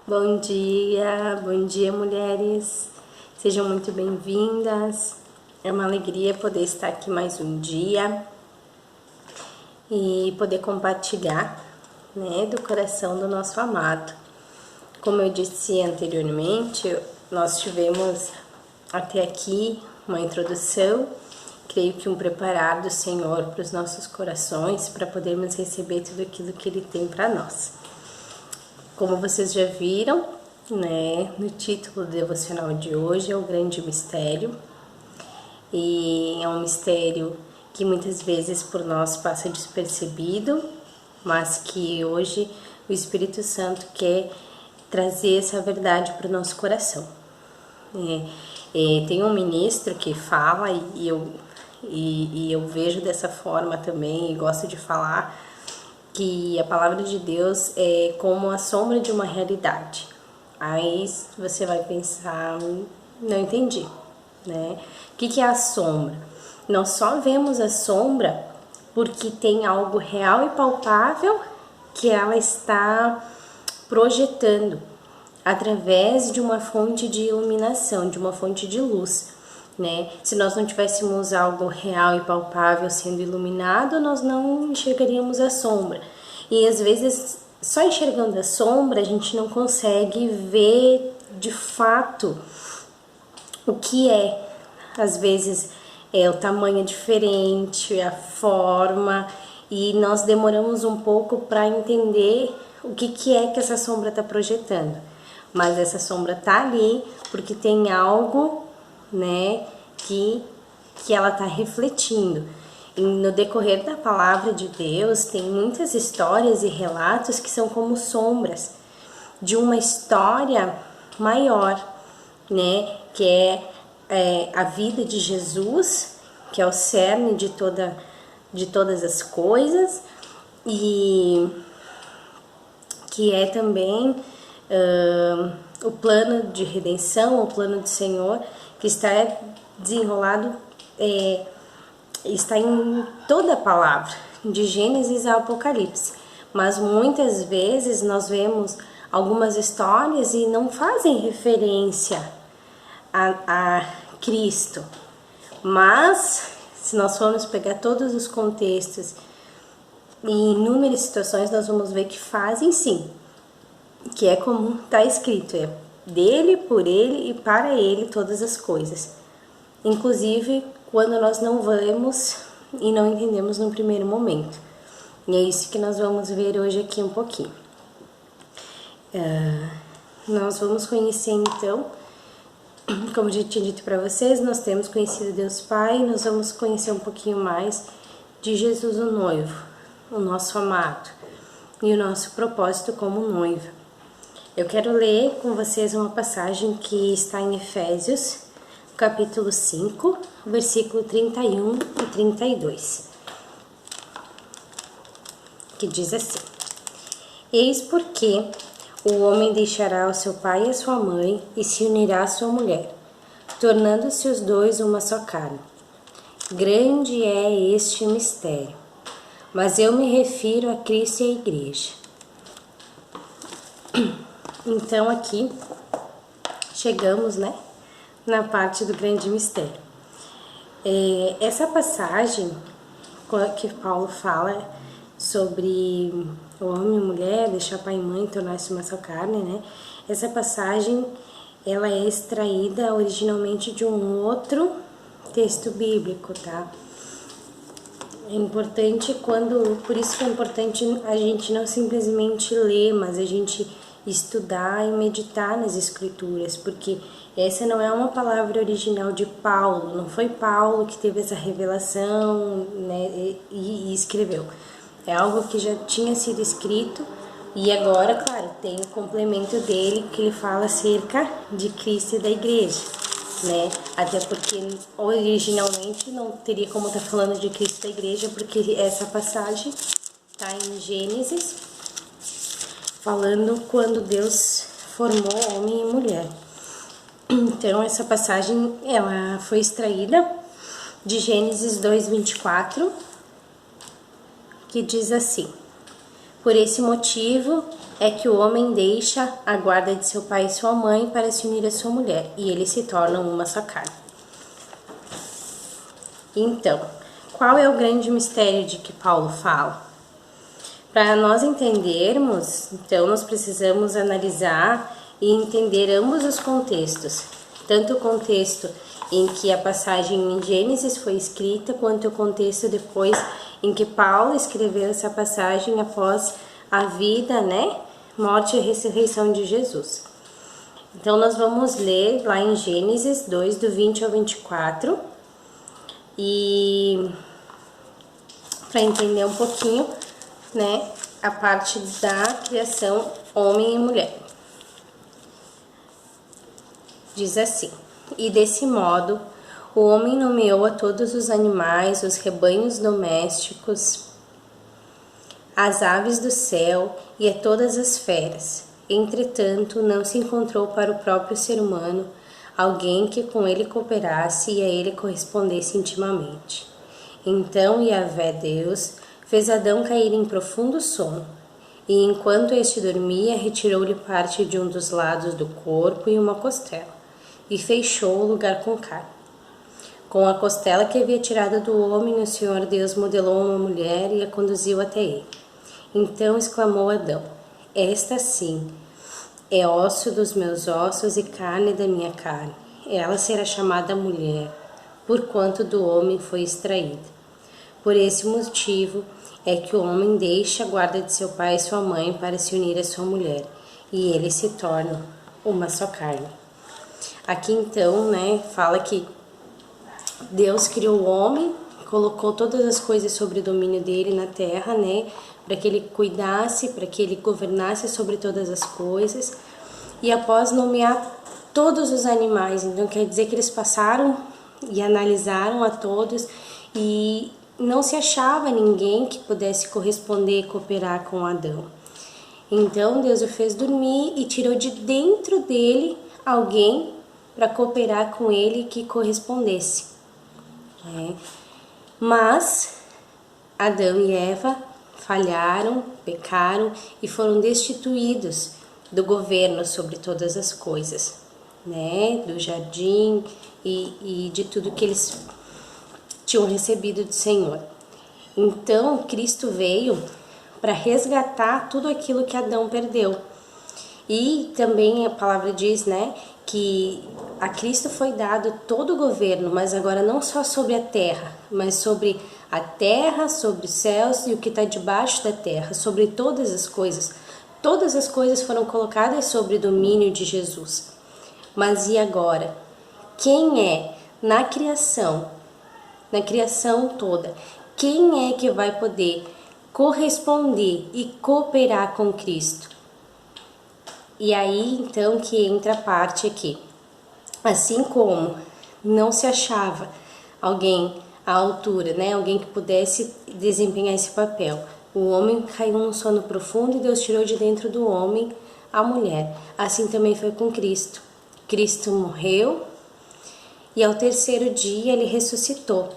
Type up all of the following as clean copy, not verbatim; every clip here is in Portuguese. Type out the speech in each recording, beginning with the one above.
Bom dia mulheres, sejam muito bem-vindas, é uma alegria poder estar aqui mais um dia e poder compartilhar, do coração do nosso amado. Como eu disse anteriormente, nós tivemos até aqui uma introdução, creio que um preparar do Senhor para os nossos corações, para podermos receber tudo aquilo que Ele tem para nós. Como vocês já viram, no título do devocional de hoje é o grande mistério. E é um mistério que muitas vezes por nós passa despercebido, mas que hoje o Espírito Santo quer trazer essa verdade para o nosso coração. Tem um ministro que fala e eu vejo dessa forma também e gosto de falar que a palavra de Deus é como a sombra de uma realidade. Aí você vai pensar, não entendi, né? O que é a sombra? Nós só vemos a sombra porque tem algo real e palpável que ela está projetando através de uma fonte de iluminação, de uma fonte de luz. Se nós não tivéssemos algo real e palpável sendo iluminado, nós não enxergaríamos a sombra. E às vezes, só enxergando a sombra, a gente não consegue ver de fato o que é. Às vezes o tamanho é diferente, a forma, e nós demoramos um pouco para entender o que é que essa sombra está projetando. Mas essa sombra está ali porque tem algo que ela está refletindo. E no decorrer da palavra de Deus, tem muitas histórias e relatos que são como sombras de uma história maior, que é a vida de Jesus, que é o cerne de todas as coisas, e que é também o plano de redenção, o plano do Senhor, que está desenrolado, está em toda a palavra, de Gênesis a Apocalipse. Mas muitas vezes nós vemos algumas histórias e não fazem referência a Cristo. Mas, se nós formos pegar todos os contextos e em inúmeras situações, nós vamos ver que fazem sim. Que é como está escrito, é dele, por ele e para ele todas as coisas. Inclusive quando nós não vemos e não entendemos no primeiro momento. E é isso que nós vamos ver hoje aqui um pouquinho. Nós vamos conhecer então, como eu já tinha dito para vocês, nós temos conhecido Deus Pai, nós vamos conhecer um pouquinho mais de Jesus o noivo, o nosso amado, e o nosso propósito como noivo. Eu quero ler com vocês uma passagem que está em Efésios, capítulo 5, versículo 31 e 32, que diz assim: Eis porque o homem deixará o seu pai e a sua mãe e se unirá à sua mulher, tornando-se os dois uma só carne. Grande é este mistério, mas eu me refiro a Cristo e à igreja. Então aqui chegamos, na parte do grande mistério. Essa passagem que Paulo fala sobre o homem e a mulher, deixar pai e mãe, tornar-se uma só carne, Essa passagem, ela é extraída originalmente de um outro texto bíblico, tá? É importante por isso que é importante a gente não simplesmente ler, mas a gente estudar e meditar nas escrituras, porque essa não é uma palavra original de Paulo, não foi Paulo que teve essa revelação, e escreveu. É algo que já tinha sido escrito e agora, claro, tem o complemento dele que ele fala acerca de Cristo e da igreja, Até porque originalmente não teria como estar falando de Cristo e da igreja, porque essa passagem está em Gênesis, falando quando Deus formou homem e mulher. Então, essa passagem, ela foi extraída de Gênesis 2:24, que diz assim: Por esse motivo é que o homem deixa a guarda de seu pai e sua mãe para se unir à sua mulher, e eles se tornam uma só carne. Então, qual é o grande mistério de que Paulo fala? Para nós entendermos, então, nós precisamos analisar e entender ambos os contextos, tanto o contexto em que a passagem em Gênesis foi escrita, quanto o contexto depois em que Paulo escreveu essa passagem após a vida, morte e ressurreição de Jesus. Então, nós vamos ler lá em Gênesis 2, do 20 ao 24, e para entender um pouquinho, a parte da criação homem e mulher. Diz assim: e desse modo, o homem nomeou a todos os animais, os rebanhos domésticos, as aves do céu e a todas as feras. Entretanto, não se encontrou para o próprio ser humano alguém que com ele cooperasse e a ele correspondesse intimamente. Então Yahvé Deus fez Adão cair em profundo sono, e enquanto este dormia, retirou-lhe parte de um dos lados do corpo e uma costela, e fechou o lugar com carne. Com a costela que havia tirado do homem, o Senhor Deus modelou uma mulher e a conduziu até ele. Então exclamou Adão: esta sim é osso dos meus ossos e carne da minha carne. Ela será chamada mulher, porquanto do homem foi extraída. Por esse motivo é que o homem deixa a guarda de seu pai e sua mãe para se unir à sua mulher, e eles se tornam uma só carne. Aqui então, fala que Deus criou o homem, colocou todas as coisas sobre o domínio dele na terra, para que ele cuidasse, para que ele governasse sobre todas as coisas. E após nomear todos os animais, então quer dizer que eles passaram e analisaram a todos e não se achava ninguém que pudesse corresponder e cooperar com Adão. Então Deus o fez dormir e tirou de dentro dele alguém para cooperar com ele que correspondesse. Mas Adão e Eva falharam, pecaram e foram destituídos do governo sobre todas as coisas, do jardim e de tudo que eles tinham recebido do Senhor. Então Cristo veio para resgatar tudo aquilo que Adão perdeu. E também a palavra diz, que a Cristo foi dado todo o governo, mas agora não só sobre a terra, mas sobre a terra, sobre os céus e o que está debaixo da terra, sobre todas as coisas. Todas as coisas foram colocadas sob o domínio de Jesus. Mas e agora? Quem é na criação toda, quem é que vai poder corresponder e cooperar com Cristo? E aí então que entra a parte aqui. Assim como não se achava alguém à altura, alguém que pudesse desempenhar esse papel, o homem caiu num sono profundo e Deus tirou de dentro do homem a mulher. Assim também foi com Cristo. Cristo morreu e ao terceiro dia ele ressuscitou,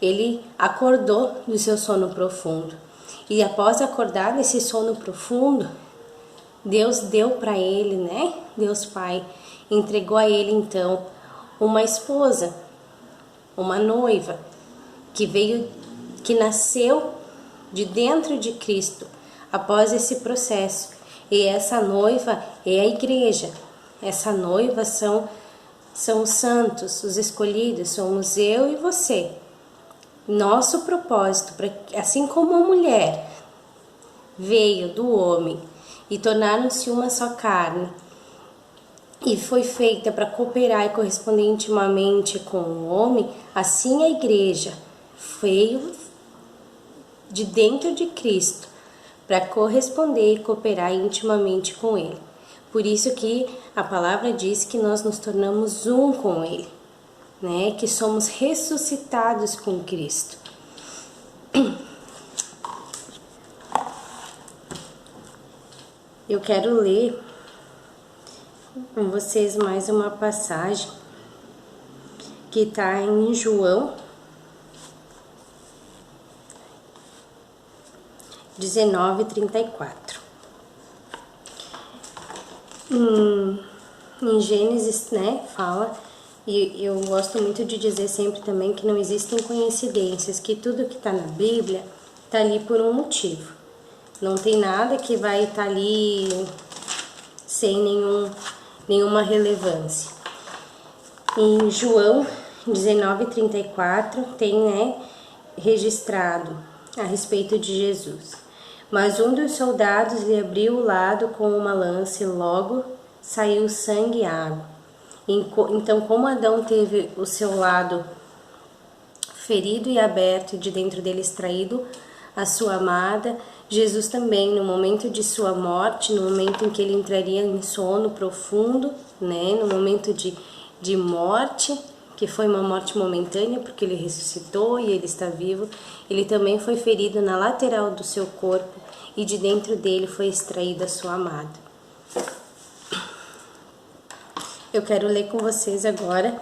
Ele acordou do seu sono profundo. E após acordar desse sono profundo, Deus deu para ele, Deus Pai, entregou a ele então uma esposa, uma noiva, que nasceu de dentro de Cristo após esse processo. E essa noiva é a igreja. Essa noiva são os santos, os escolhidos, somos eu e você. Nosso propósito, assim como a mulher veio do homem e tornaram-se uma só carne, e foi feita para cooperar e corresponder intimamente com o homem, assim a igreja veio de dentro de Cristo para corresponder e cooperar intimamente com ele. Por isso que a palavra diz que nós nos tornamos um com ele, que somos ressuscitados com Cristo. Eu quero ler com vocês mais uma passagem que está em João. 19:34. Em Gênesis, né, fala, e eu gosto muito de dizer sempre também que não existem coincidências, que tudo que está na Bíblia está ali por um motivo. Não tem nada que vai estar ali sem nenhuma relevância. Em João 19:34 tem, né, registrado a respeito de Jesus. Mas um dos soldados lhe abriu o lado com uma lança e logo saiu sangue e água. Então, como Adão teve o seu lado ferido e aberto e de dentro dele extraído a sua amada, Jesus também, no momento de sua morte, no momento em que ele entraria em sono profundo, né, no momento de morte, que foi uma morte momentânea, porque ele ressuscitou e ele está vivo, ele também foi ferido na lateral do seu corpo e de dentro dele foi extraída a sua amada. Eu quero ler com vocês agora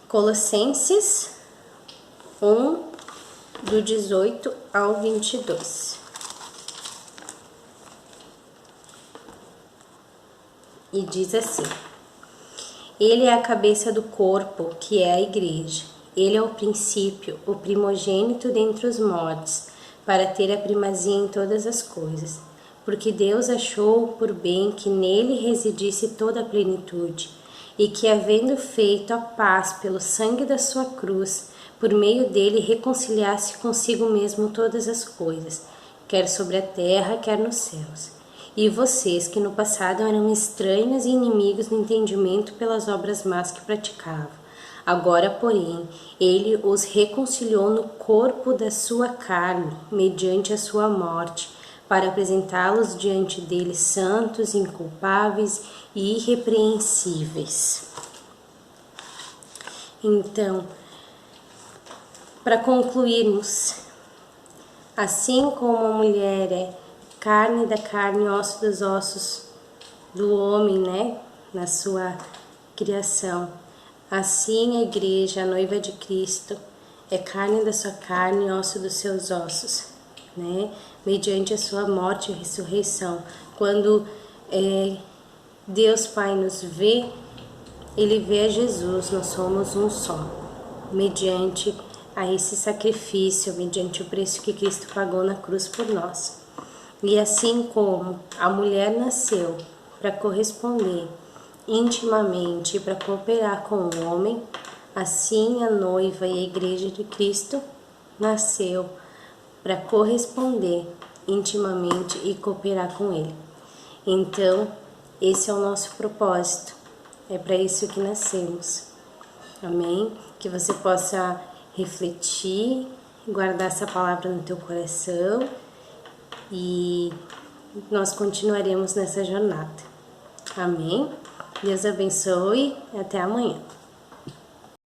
Colossenses 1, do 18 ao 22. E diz assim: Ele é a cabeça do corpo, que é a igreja. Ele é o princípio, o primogênito dentre os mortos, para ter a primazia em todas as coisas. Porque Deus achou por bem que nele residisse toda a plenitude, e que, havendo feito a paz pelo sangue da sua cruz, por meio dele reconciliasse consigo mesmo todas as coisas, quer sobre a terra, quer nos céus. E vocês, que no passado eram estranhos e inimigos no entendimento pelas obras más que praticavam, agora, porém, ele os reconciliou no corpo da sua carne, mediante a sua morte, para apresentá-los diante dele santos, inculpáveis e irrepreensíveis. Então, para concluirmos, assim como a mulher é carne da carne, osso dos ossos do homem, né, na sua criação, assim a igreja, a noiva de Cristo, é carne da sua carne, osso dos seus ossos, né, mediante a sua morte e ressurreição. Quando Deus Pai nos vê, Ele vê a Jesus, nós somos um só, mediante a esse sacrifício, mediante o preço que Cristo pagou na cruz por nós. E assim como a mulher nasceu para corresponder intimamente, para cooperar com o homem, assim a noiva e a igreja de Cristo nasceu para corresponder intimamente e cooperar com Ele. Então, esse é o nosso propósito, é para isso que nascemos. Amém? Que você possa refletir, guardar essa palavra no teu coração e nós continuaremos nessa jornada. Amém? Deus abençoe e até amanhã.